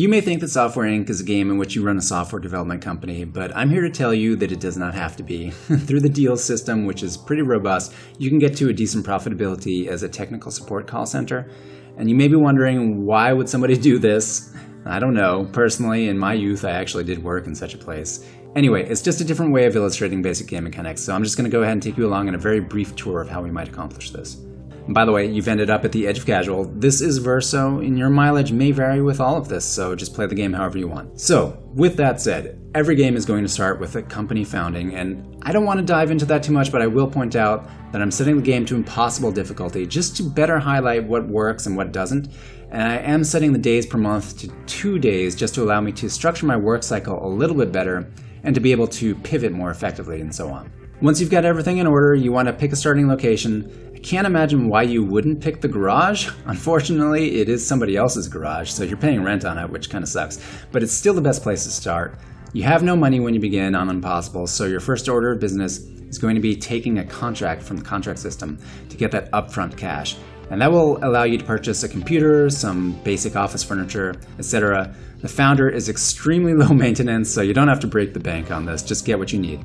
You may think that Software Inc. is a game in which you run a software development company, but I'm here to tell you that it does not have to be. Through the deals system, which is pretty robust, you can get to a decent profitability as a technical support call center. And you may be wondering, why would somebody do this? I don't know. Personally, in my youth, I actually did work in such a place. Anyway, it's just a different way of illustrating basic game mechanics, so I'm just going to go ahead and take you along on a very brief tour of how we might accomplish this. And by the way, you've ended up at the edge of casual. This is Verso, and your mileage may vary with all of this, so just play the game however you want. So, with that said, every game is going to start with a company founding, and I don't want to dive into that too much, but I will point out that I'm setting the game to impossible difficulty just to better highlight what works and what doesn't, and I am setting the days per month to 2 days just to allow me to structure my work cycle a little bit better and to be able to pivot more effectively and so on. Once you've got everything in order, you want to pick a starting location. I can't imagine why you wouldn't pick the garage. Unfortunately, it is somebody else's garage, so you're paying rent on it, which kind of sucks. But it's still the best place to start. You have no money when you begin on Impossible, so your first order of business is going to be taking a contract from the contract system to get that upfront cash. And that will allow you to purchase a computer, some basic office furniture, etc. The founder is extremely low maintenance, so you don't have to break the bank on this. Just get what you need.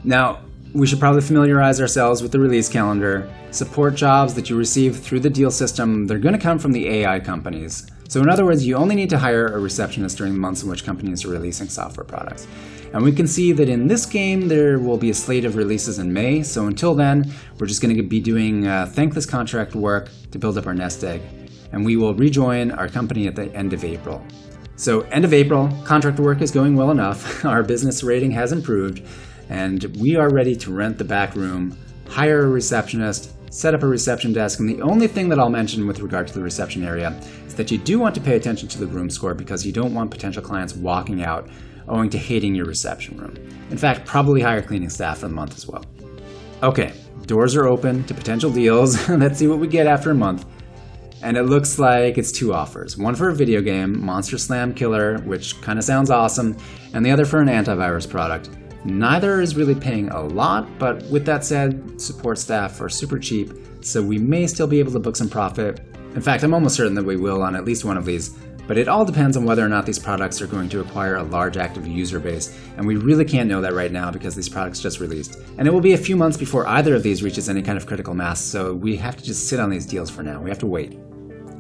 Now, we should probably familiarize ourselves with the release calendar. Support jobs that you receive through the deal system, they're going to come from the AI companies. So in other words, you only need to hire a receptionist during the months in which companies are releasing software products. And we can see that in this game, there will be a slate of releases in May. So until then, we're just going to be doing thankless contract work to build up our nest egg. And we will rejoin our company at the end of April. So end of April, contract work is going well enough. Our business rating has improved. And we are ready to rent the back room, hire a receptionist, set up a reception desk, and the only thing that I'll mention with regard to the reception area is that you do want to pay attention to the room score because you don't want potential clients walking out owing to hating your reception room. In fact, probably hire cleaning staff for the month as well. Okay, doors are open to potential deals. Let's see what we get after a month. And it looks like it's 2 offers. One for a video game, Monster Slam Killer, which kind of sounds awesome, and the other for an antivirus product. Neither is really paying a lot, but with that said, support staff are super cheap, so we may still be able to book some profit. In fact, I'm almost certain that we will on at least one of these, but it all depends on whether or not these products are going to acquire a large active user base, and we really can't know that right now because these products just released. And it will be a few months before either of these reaches any kind of critical mass, so we have to just sit on these deals for now. We have to wait.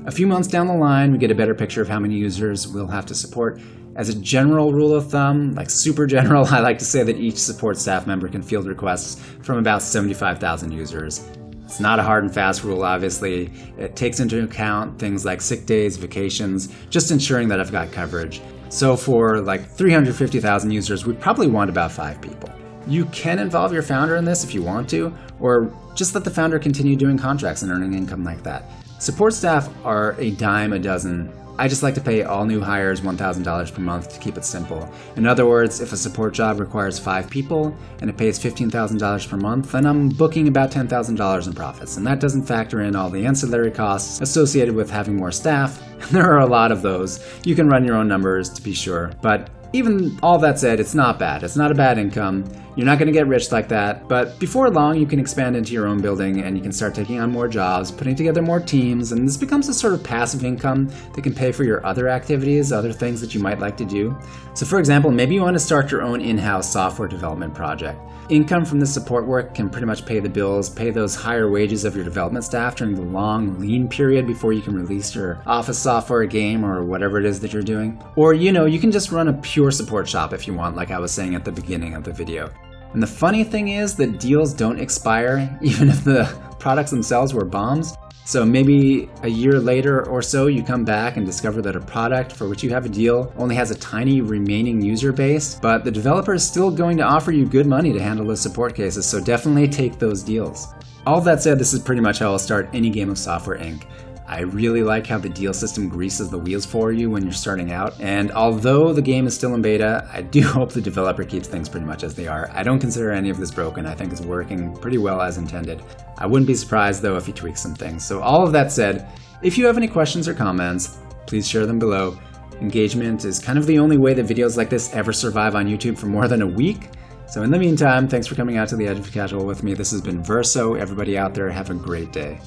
A few months down the line, we get a better picture of how many users we'll have to support. As a general rule of thumb, like super general, I like to say that each support staff member can field requests from about 75,000 users. It's not a hard and fast rule, obviously. It takes into account things like sick days, vacations, just ensuring that I've got coverage. So for like 350,000 users, we probably want about 5 people. You can involve your founder in this if you want to, or just let the founder continue doing contracts and earning income like that. Support staff are a dime a dozen. I just like to pay all new hires $1,000 per month to keep it simple. In other words, if a support job requires 5 people and it pays $15,000 per month, then I'm booking about $10,000 in profits. And that doesn't factor in all the ancillary costs associated with having more staff. There are a lot of those. You can run your own numbers to be sure. But even all that said, it's not bad. It's not a bad income. You're not going to get rich like that, but before long you can expand into your own building and you can start taking on more jobs, putting together more teams, and this becomes a sort of passive income that can pay for your other activities, other things that you might like to do. So for example, maybe you want to start your own in-house software development project. Income from this support work can pretty much pay the bills, pay those higher wages of your development staff during the long lean period before you can release your office software, game, or whatever it is that you're doing. Or, you can just run a pure support shop if you want, like I was saying at the beginning of the video. And the funny thing is that deals don't expire, even if the products themselves were bombs. So maybe a year later or so, you come back and discover that a product for which you have a deal only has a tiny remaining user base, but the developer is still going to offer you good money to handle the support cases, so definitely take those deals. All that said, this is pretty much how I'll start any game of Software Inc. I really like how the deal system greases the wheels for you when you're starting out, and although the game is still in beta, I do hope the developer keeps things pretty much as they are. I don't consider any of this broken. I think it's working pretty well as intended. I wouldn't be surprised though if he tweaks some things. So all of that said, if you have any questions or comments, please share them below. Engagement is kind of the only way that videos like this ever survive on YouTube for more than a week. So in the meantime, thanks for coming out to the Edge of Casual with me. This has been Verso. Everybody out there, have a great day.